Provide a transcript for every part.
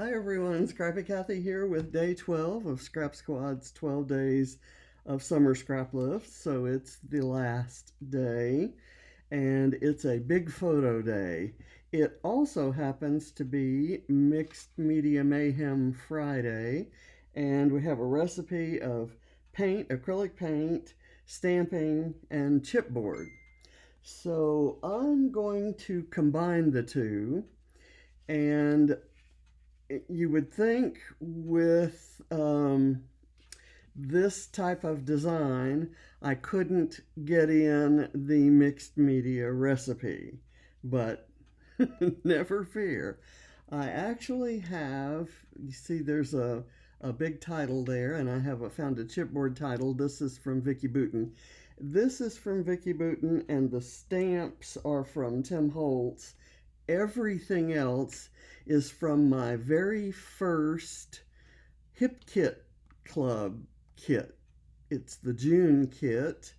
Hi everyone, Scrappy Kathy here with day 12 of Scrap Squad's 12 days of summer scrap lift. So it's the last day and it's a big photo day. It also happens to be Mixed Media Mayhem Friday, and we have a recipe of paint, acrylic paint, stamping, and chipboard. So I'm going to combine the two, and you would think with this type of design, I couldn't get in the mixed media recipe, but never fear. I actually have, you see, there's a big title there, and I have found a chipboard title. This is from Vicky Boutin. This is from Vicky Boutin, and the stamps are from Tim Holtz. Everything else is from my very first Hip Kit Club kit. It's the June kit,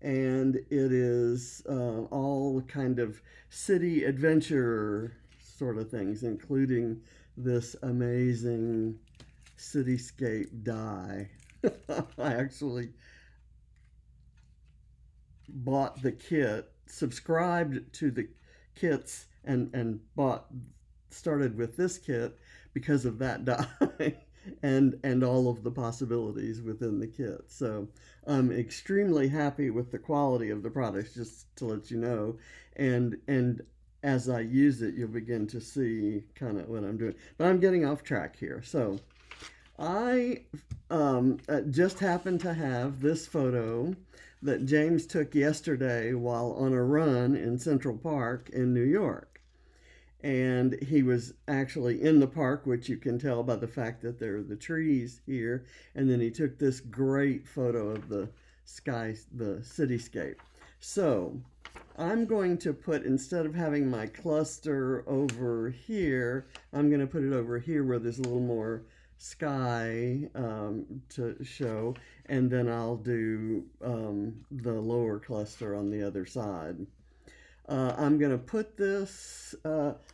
and it is all kind of city adventure sort of things, including this amazing cityscape die. I actually bought the kit, subscribed to the kits, and started with this kit because of that die and all of the possibilities within the kit. So I'm extremely happy with the quality of the products, just to let you know. And as I use it, you'll begin to see kind of what I'm doing. But I'm getting off track here. So I just happened to have this photo that James took yesterday while on a run in Central Park in New York. And he was actually in the park, which you can tell by the fact that there are the trees here. And then he took this great photo of the sky, the cityscape. So I'm going to put, instead of having my cluster over here, I'm going to put it over here where there's a little more sky to show, and then I'll do the lower cluster on the other side. I'm going to put this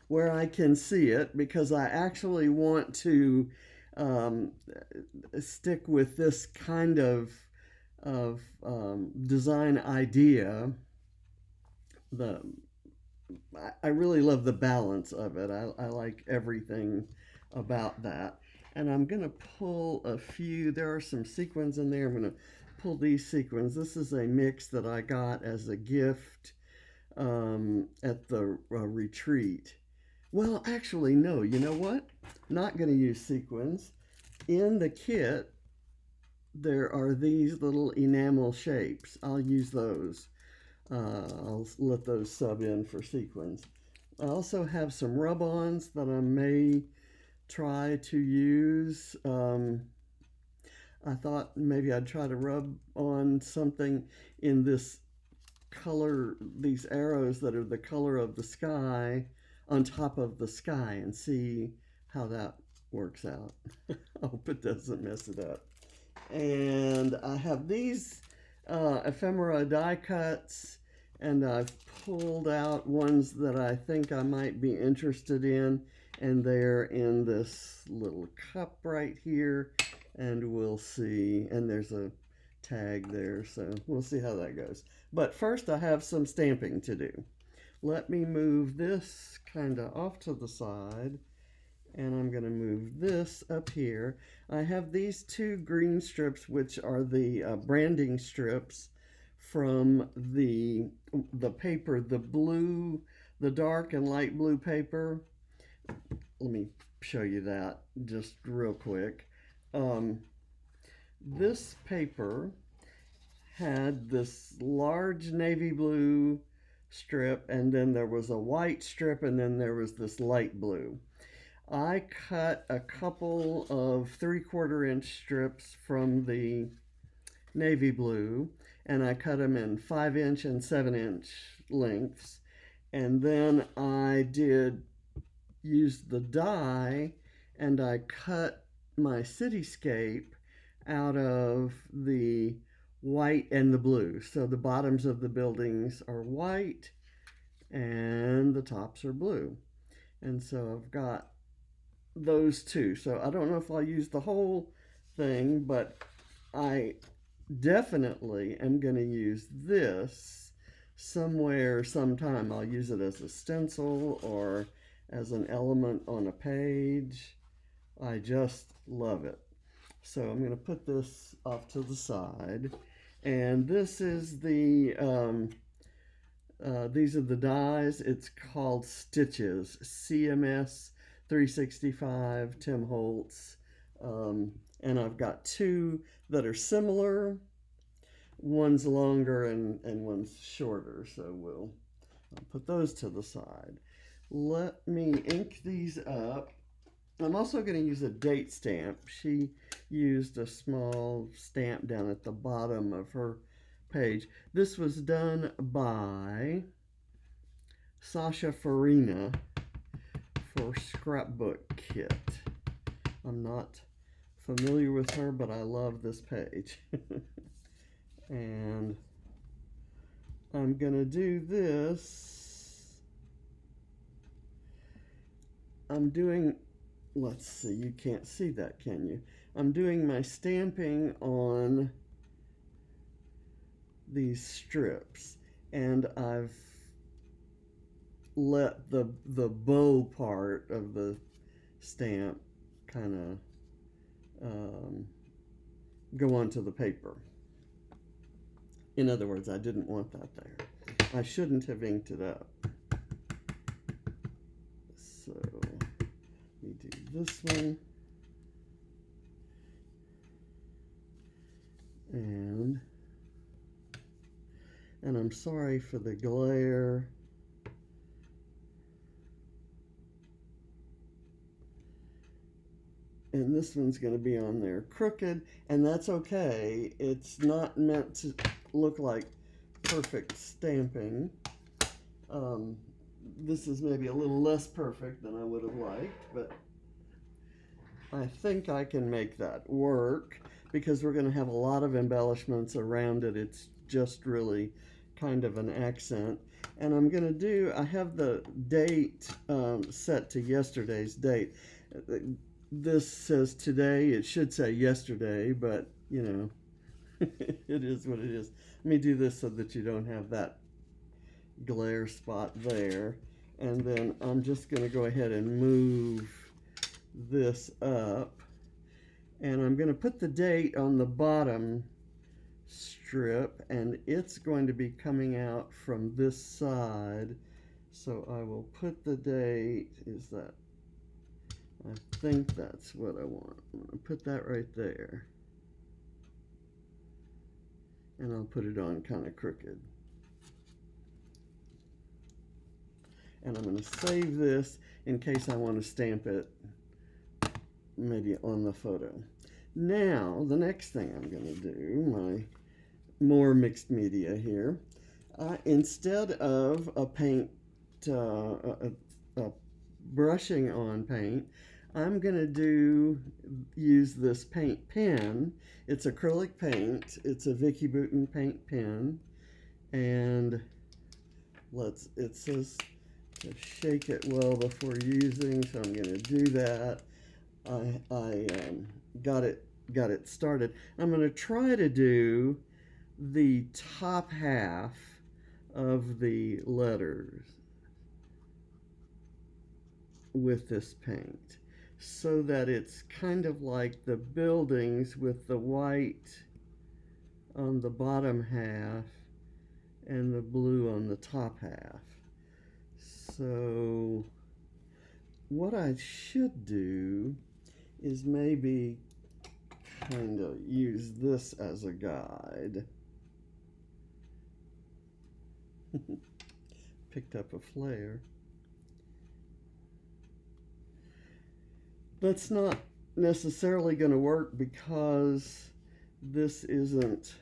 where I can see it because I actually want to um, stick with this kind of design idea. The I really love the balance of it. I like everything about that. And I'm going to pull a few. There are some sequins in there. I'm going to pull these sequins. This is a mix that I got as a gift at the retreat. Well, actually, no. You know what? Not going to use sequins. In the kit, there are these little enamel shapes. I'll use those. I'll let those sub in for sequins. I also have some rub-ons that I may try to use. I thought maybe I'd try to rub on something in this color, these arrows that are the color of the sky on top of the sky, and see how that works out. I hope it doesn't mess it up. And I have these ephemera die cuts, and I've pulled out ones that I think I might be interested in, and they're in this little cup right here, and we'll see. And there's a tag there, so we'll see how that goes. But first I have some stamping to do. Let me move this kind of off to the side, and I'm going to move this up here. I have these two green strips, which are the branding strips from the paper, the blue, the dark and light blue paper. Let me show you that just real quick. This paper had this large navy blue strip, and then there was a white strip, and then there was this light blue. I cut a couple of 3/4 inch strips from the navy blue, and I cut them in 5-inch and 7-inch lengths. And then I did use the die, and I cut my cityscape out of the white and the blue. So the bottoms of the buildings are white and the tops are blue. And so I've got those two. So I don't know if I'll use the whole thing, but I definitely am going to use this somewhere, sometime. I'll use it as a stencil or as an element on a page. I just love it. So I'm going to put this off to the side. And this is these are the dies. It's called Stitches, CMS 365, Tim Holtz. And I've got two that are similar. One's longer and one's shorter. So I'll put those to the side. Let me ink these up. I'm also going to use a date stamp. She used a small stamp down at the bottom of her page. This was done by Sasha Farina for Scrapbook Kit. I'm not familiar with her, but I love this page. And I'm going to do this. I'm doing, let's see, you can't see that, can you? I'm doing my stamping on these strips, and I've let the bow part of the stamp kind of go onto the paper. In other words, I didn't want that there. I shouldn't have inked it up. So we do this one. And I'm sorry for the glare. And this one's going to be on there crooked, and that's okay. It's not meant to look like perfect stamping. This is maybe a little less perfect than I would have liked, but I think I can make that work because we're going to have a lot of embellishments around it. It's just really kind of an accent. And I'm going to do, I have the date set to yesterday's date. This says today, it should say yesterday, but you know, it is what it is. Let me do this so that you don't have that glare spot there. And then I'm just going to go ahead and move this up. And I'm going to put the date on the bottom strip, and it's going to be coming out from this side. So I will put the date, is that, I think that's what I want. I'm going to put that right there. And I'll put it on kind of crooked. And I'm going to save this in case I want to stamp it maybe on the photo. Now, the next thing I'm going to do, my more mixed media here, instead of a paint, a brushing on paint, I'm going to use this paint pen. It's acrylic paint. It's a Vicky Bouton paint pen. And it says to shake it well before using, so I'm going to do that. I got it started. I'm going to try to do the top half of the letters with this paint so that it's kind of like the buildings with the white on the bottom half and the blue on the top half. So what I should do is maybe kind of use this as a guide. Picked up a flare. That's not necessarily going to work because this isn't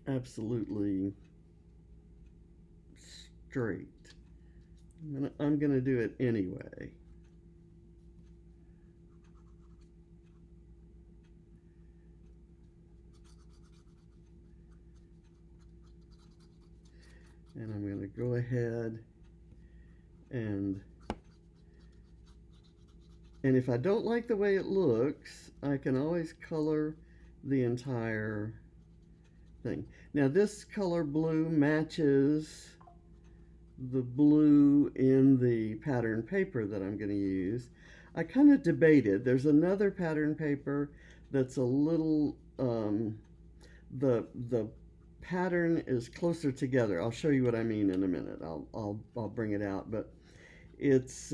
absolutely straight. I'm going to do it anyway. And I'm going to go ahead and if I don't like the way it looks, I can always color the entire thing. Now this color blue matches the blue in the pattern paper that I'm going to use. I kind of debated. There's another pattern paper that's a little the pattern is closer together. I'll show you what I mean in a minute. I'll bring it out, but it's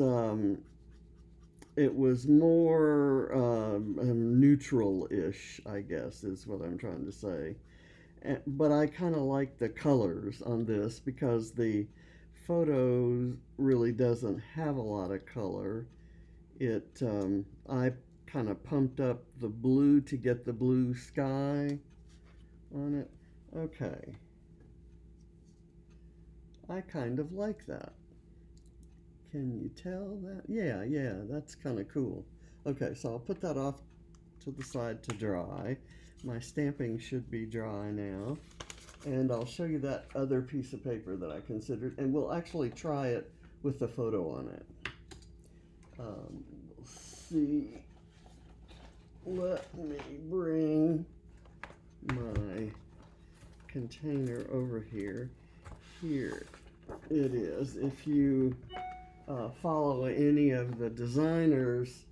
it was more neutral-ish, I guess, is what I'm trying to say. But I kind of like the colors on this because the photos really doesn't have a lot of color. I kind of pumped up the blue to get the blue sky on it. Okay, I kind of like that. Can you tell that? Yeah, that's kind of cool. Okay, so I'll put that off to the side to dry. My stamping should be dry now. And I'll show you that other piece of paper that I considered, and we'll actually try it with the photo on it. We'll see. Let me bring my container over here. Here it is. If you follow any of the designers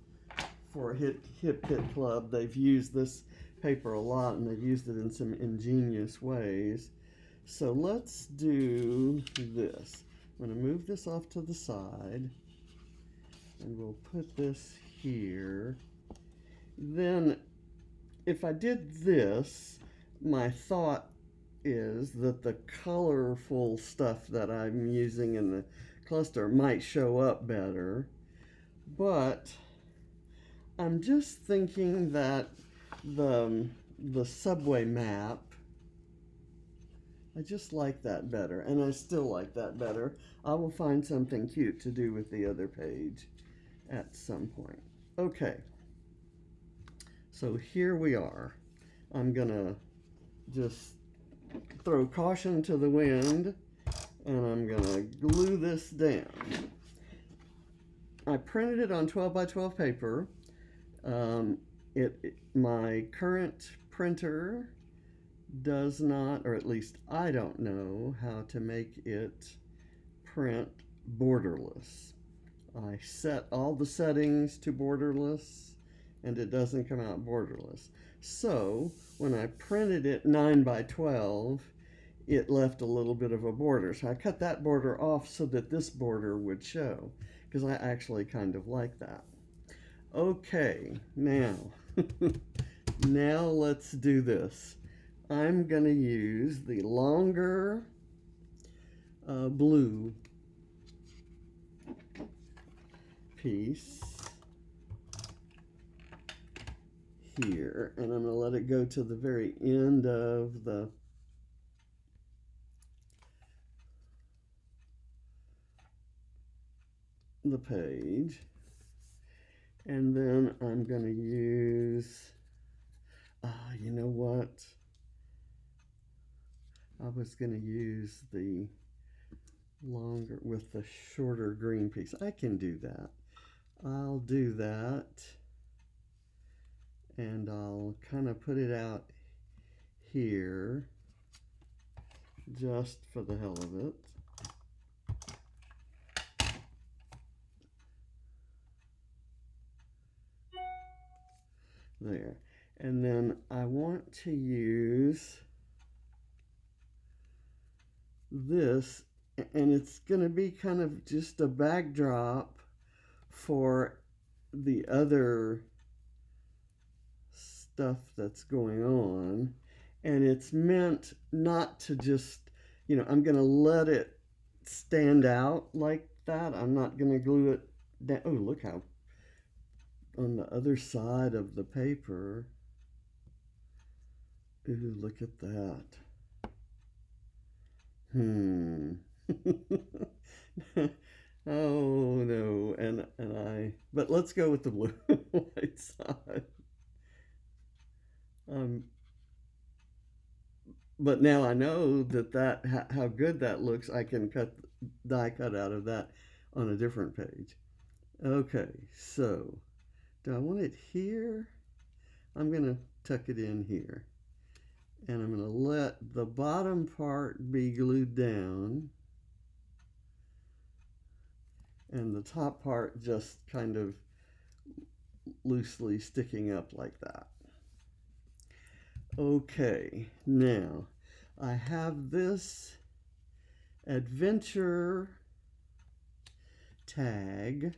for Hip Hit Club, they've used this paper a lot, and they've used it in some ingenious ways. So let's do this. I'm going to move this off to the side, and we'll put this here. Then if I did this, my thought is that the colorful stuff that I'm using in the cluster might show up better, but I'm just thinking that the subway map, I just like that better, and I still like that better. I will find something cute to do with the other page at some point. Okay, so here we are. I'm gonna just throw caution to the wind, and I'm gonna glue this down. I printed it on 12 by 12 paper. My current printer does not, or at least I don't know how to make it print borderless. I set all the settings to borderless, and it doesn't come out borderless. So when I printed it 9 by 12, it left a little bit of a border. So I cut that border off so that this border would show, because I actually kind of like that. Okay, now, now let's do this. I'm going to use the longer blue piece here, and I'm going to let it go to the very end of the page. And then I'm going to use, you know what? I was going to use the longer with the shorter green piece. I can do that. I'll do that. And I'll kind of put it out here just for the hell of it. There. And then I want to use this, and it's going to be kind of just a backdrop for the other stuff that's going on. And it's meant not to just, I'm going to let it stand out like that. I'm not going to glue it down. Oh, look how on the other side of the paper. Ooh, look at that. Oh no, but let's go with the blue white side. but now I know how good that looks. I can die cut out of that on a different page. Okay, so do I want it here? I'm gonna tuck it in here, and I'm gonna let the bottom part be glued down, and the top part just kind of loosely sticking up like that. Okay, now I have this adventure tag,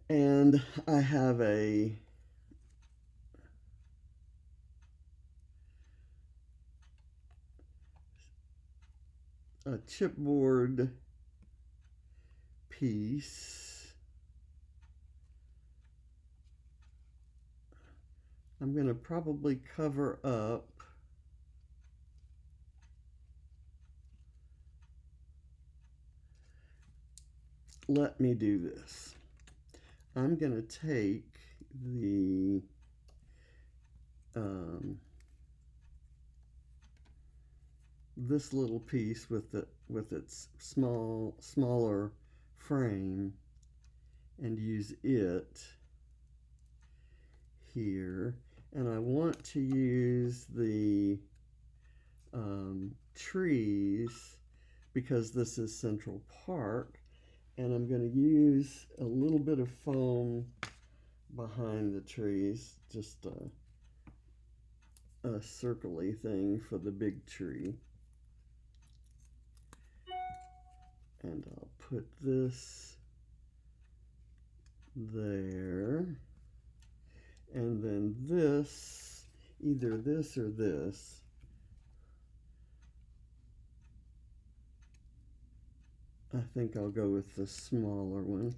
and I have a chipboard piece. I'm going to probably cover up let me do this. I'm going to take the this little piece with its smaller frame and use it here, and I want to use the trees because this is Central Park, and I'm going to use a little bit of foam behind the trees, just a circly thing for the big tree. And I'll put this there, and then this, either this or this. I think I'll go with the smaller one.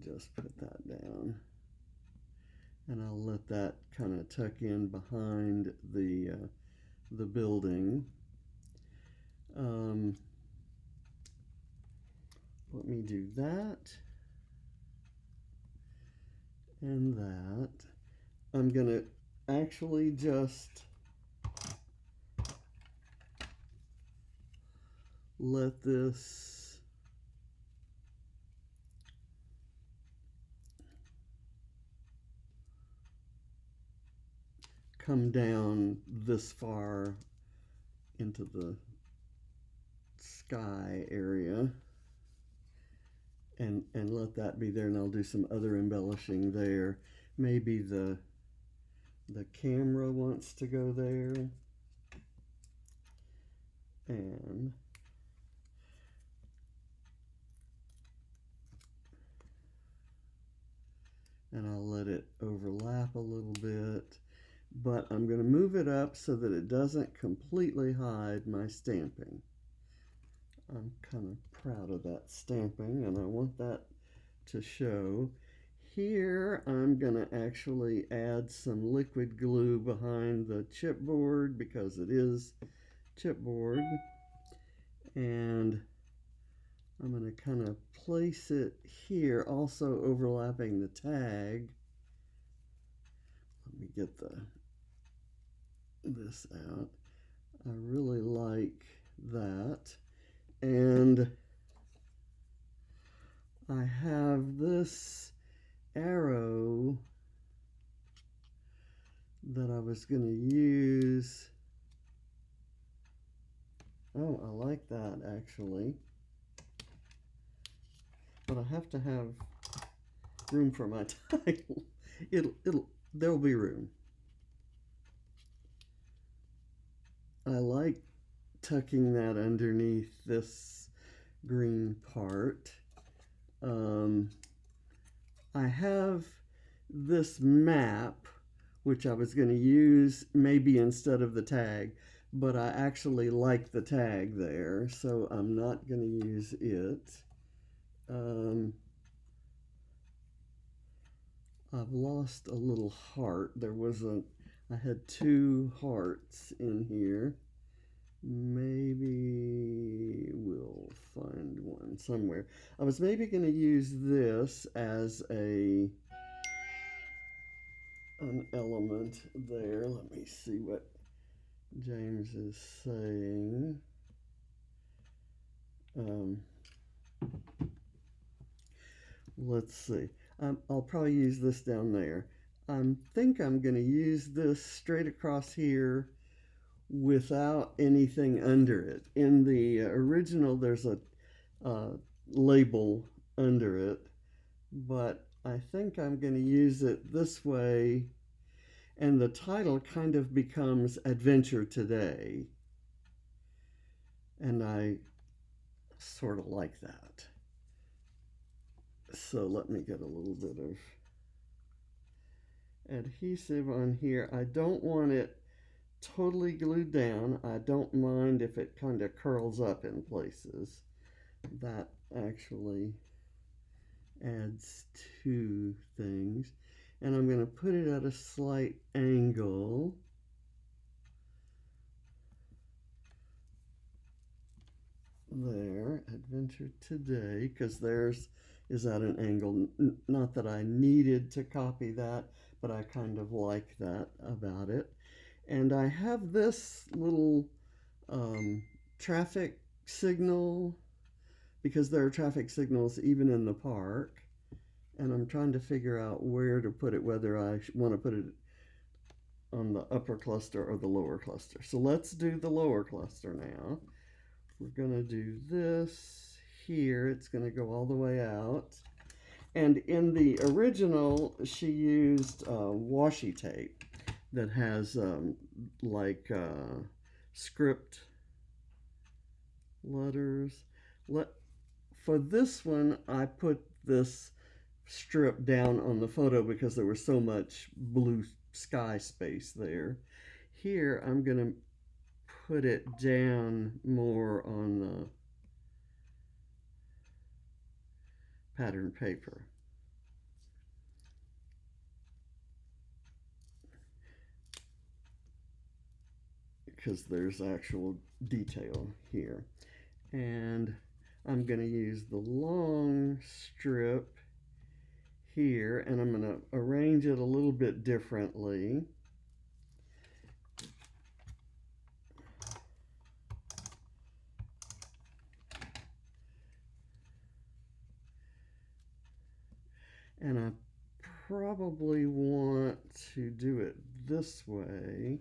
Just put that down, and I'll let that kind of tuck in behind the building. Let me do that and that. I'm gonna actually just let this come down this far into the sky area, and let that be there, and I'll do some other embellishing there. Maybe the camera wants to go there, and I'll let it overlap a little bit, but I'm going to move it up so that it doesn't completely hide my stamping. I'm kind of proud of that stamping, and I want that to show. Here I'm going to actually add some liquid glue behind the chipboard because it is chipboard, and I'm going to kind of place it here, also overlapping the tag. Let me get this out. I really like that. And I have this arrow that I was going to use. Oh, I like that actually. But I have to have room for my title. There'll be room. I like tucking that underneath this green part. I have this map, which I was going to use maybe instead of the tag, but I actually like the tag there, so I'm not going to use it. I've lost a little heart. I had two hearts in here. Maybe we'll find one somewhere. I was maybe going to use this as a an element there. Let me see what James is saying. Um, let's see. I'll probably use this down there. I think I'm going to use this straight across here without anything under it. In the original, there's a uh, label under it, but I think I'm going to use it this way, and the title kind of becomes Adventure Today, and I sort of like that. So let me get a little bit of adhesive on here. I don't want it totally glued down. I don't mind if it kind of curls up in places. That actually adds two things. And I'm going to put it at a slight angle. There, Adventure Today, because theirs is at an angle. Not that I needed to copy that, but I kind of like that about it. And I have this little traffic signal, because there are traffic signals even in the park. And I'm trying to figure out where to put it, whether I want to put it on the upper cluster or the lower cluster. So let's do the lower cluster now. We're going to do this here. It's going to go all the way out. And in the original, she used washi tape that has like script letters. For this one, I put this strip down on the photo because there was so much blue sky space there. Here, I'm going to put it down more on the pattern paper. Because there's actual detail here. And I'm going to use the long strip here, and I'm going to arrange it a little bit differently. And I probably want to do it this way.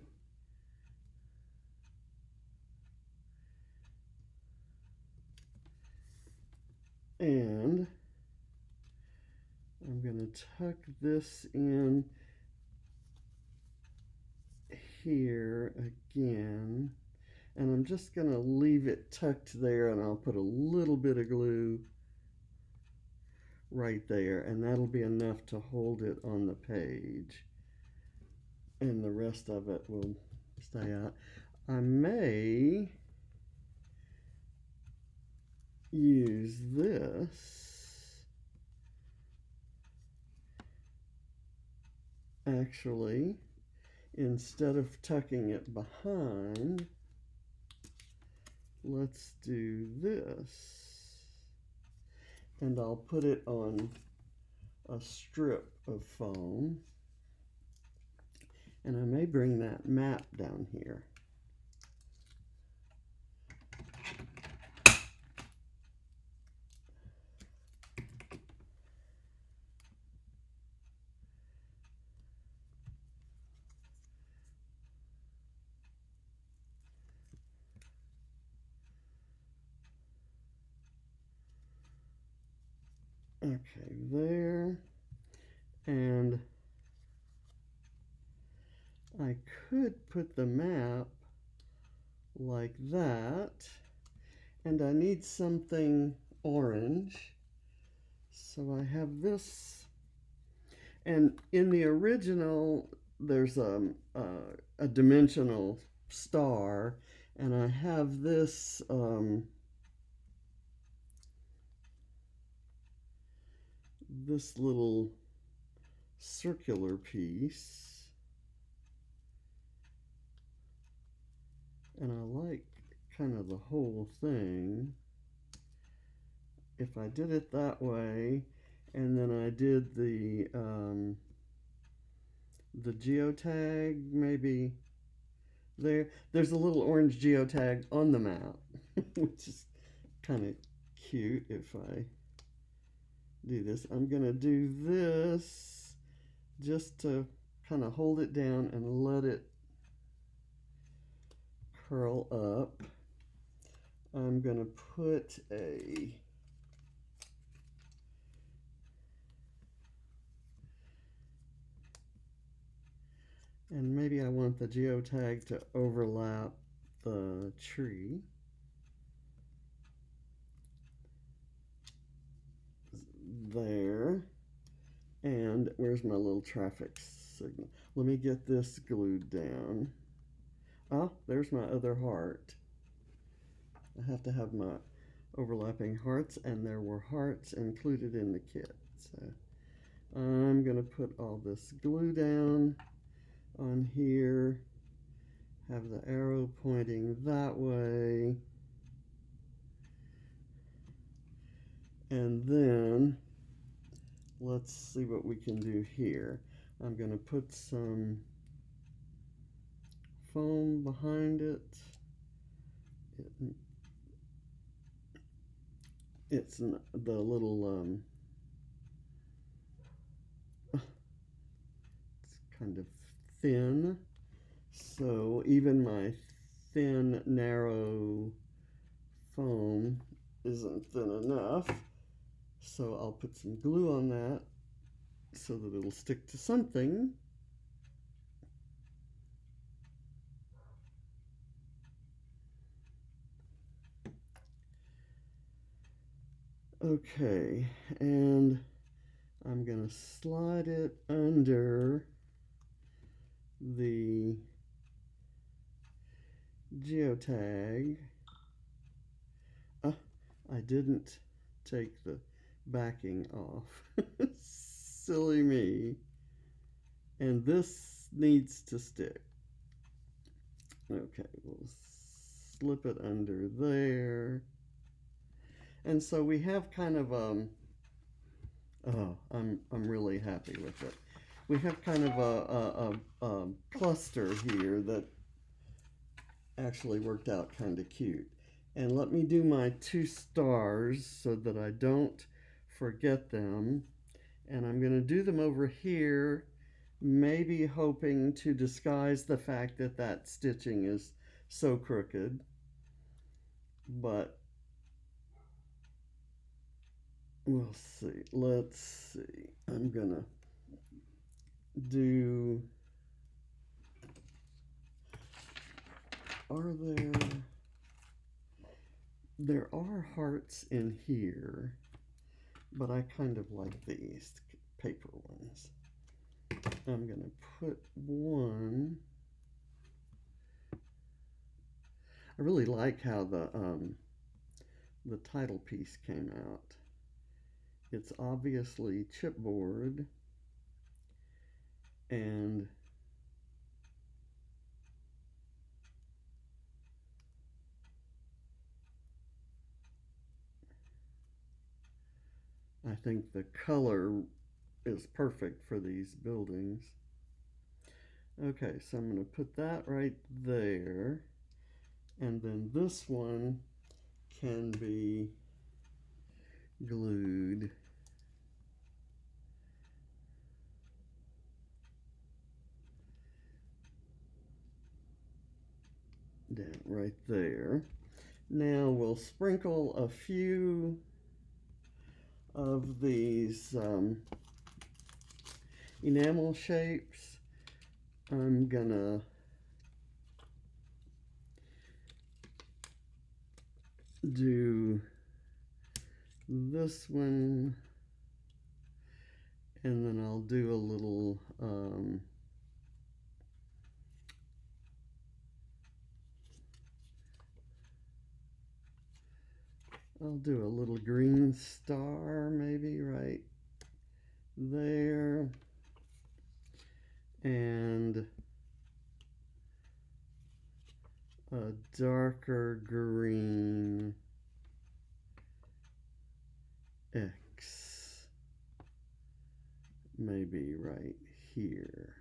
And I'm going to tuck this in here again. And I'm just going to leave it tucked there, and I'll put a little bit of glue right there, and that'll be enough to hold it on the page. And the rest of it will stay out. I may use this actually, instead of tucking it behind. Let's do this, and I'll put it on a strip of foam, and I may bring that map down here. Okay, there. And I could put the map like that. And I need something orange. So I have this. And in the original, there's a dimensional star. And I have this this little circular piece, and I like kind of the whole thing. If I did it that way, and then I did the geotag maybe there. There's a little orange geotag on the map, which is kind of cute if I do this. I'm going to do this just to kind of hold it down and let it curl up. I'm going to put a and maybe I want the geotag to overlap the tree. There. And where's my little traffic signal? Let me get this glued down. Oh, there's my other heart. I have to have my overlapping hearts, and there were hearts included in the kit. So I'm going to put all this glue down on here, have the arrow pointing that way, and then let's see what we can do here. I'm going to put some foam behind it. It's the little it's kind of thin, so even my thin narrow foam isn't thin enough, so I'll put some glue on that so that it'll stick to something. Okay, and I'm going to slide it under the geotag. I didn't take the backing off. Silly me. And this needs to stick. Okay, we'll slip it under there. And so we have kind of oh, I'm really happy with it. We have kind of a cluster here that actually worked out kind of cute. And let me do my 2 stars so that I don't forget them. And I'm going to do them over here, maybe hoping to disguise the fact that that stitching is so crooked. But we'll see. Let's see. I'm going to do, are there are hearts in here, but I kind of like these paper ones. I'm going to put one. I really like how the title piece came out. It's obviously chipboard, and I think the color is perfect for these buildings. Okay, so I'm going to put that right there, and then this one can be glued down right there. Now we'll sprinkle a few of these enamel shapes. I'm gonna do this one, and then I'll do a little I'll do a little green star maybe right there, and a darker green X maybe right here.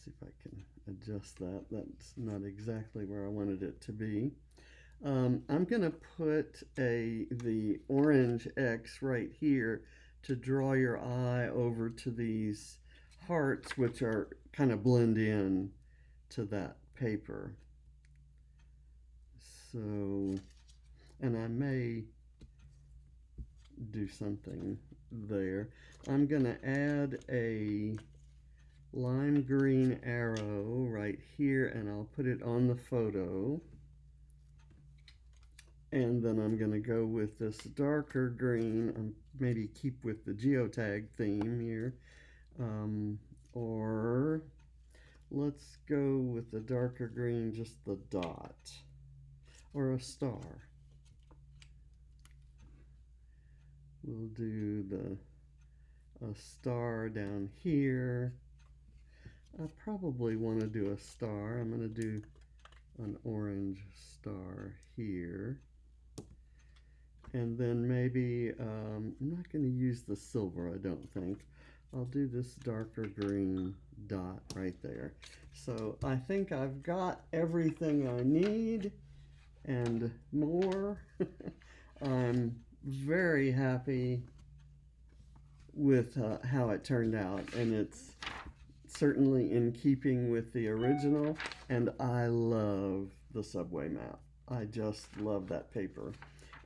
See if I can adjust that. That's not exactly where I wanted it to be. I'm going to put the orange X right here to draw your eye over to these hearts, which are kind of blend in to that paper. So, and I may do something there. I'm going to add a lime green arrow right here, and I'll put it on the photo. And then I'm going to go with this darker green, maybe keep with the geotag theme here. Or let's go with the darker green, just the dot, or a star. We'll do a star down here. I probably want to do a star. I'm going to do an orange star here. And then maybe, I'm not going to use the silver, I don't think. I'll do this darker green dot right there. So I think I've got everything I need and more. I'm very happy with how it turned out, and it's certainly in keeping with the original, and I love the subway map. I just love that paper.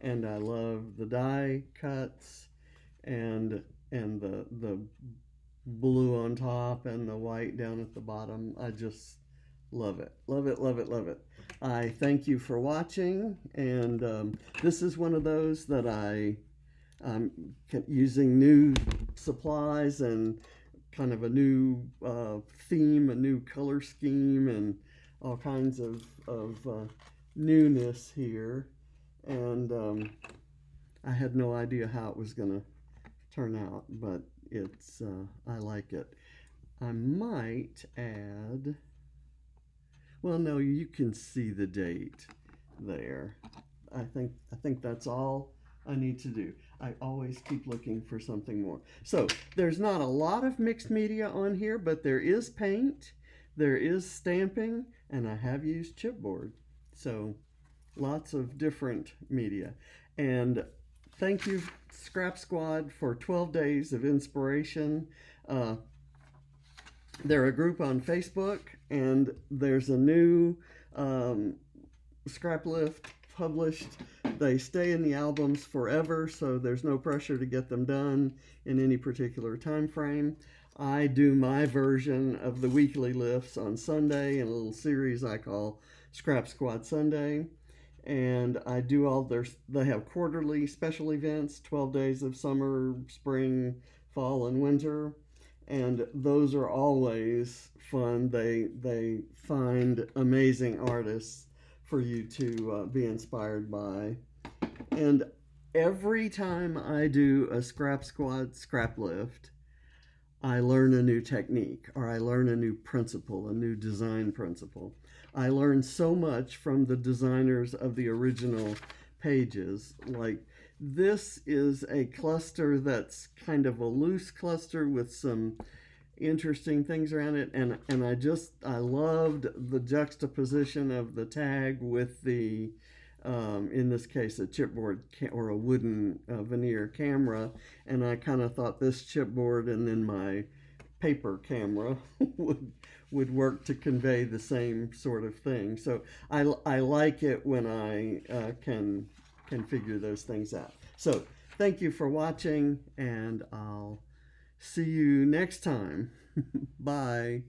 And I love the die cuts and the blue on top and the white down at the bottom. I just love it. Love it, love it, love it. I thank you for watching, and this is one of those that I'm using new supplies and kind of a new theme, a new color scheme, and all kinds of newness here. And I had no idea how it was going to turn out, but it's I like it. I might add, well, no, you can see the date there. I think that's all I need to do. I always keep looking for something more. So there's not a lot of mixed media on here, but there is paint, there is stamping, and I have used chipboard. So lots of different media. And thank you, Scrap Squad, for 12 days of inspiration. They're a group on Facebook, and there's a new scrap lift published. They stay in the albums forever, so there's no pressure to get them done in any particular time frame. I do my version of the weekly lifts on Sunday in a little series I call Scrap Squad Sunday. And I do they have quarterly special events, 12 days of summer, spring, fall, and winter. And those are always fun. They find amazing artists for you to be inspired by. And every time I do a Scrap Squad scrap lift, I learn a new technique, or I learn a new principle, a new design principle. I learn so much from the designers of the original pages. Like, this is a cluster that's kind of a loose cluster with some interesting things around it, and I loved the juxtaposition of the tag with the in this case a chipboard or a wooden veneer camera, and I kind of thought this chipboard and then my paper camera would work to convey the same sort of thing. So I like it when I can figure those things out. So thank you for watching, and I'll see you next time. Bye.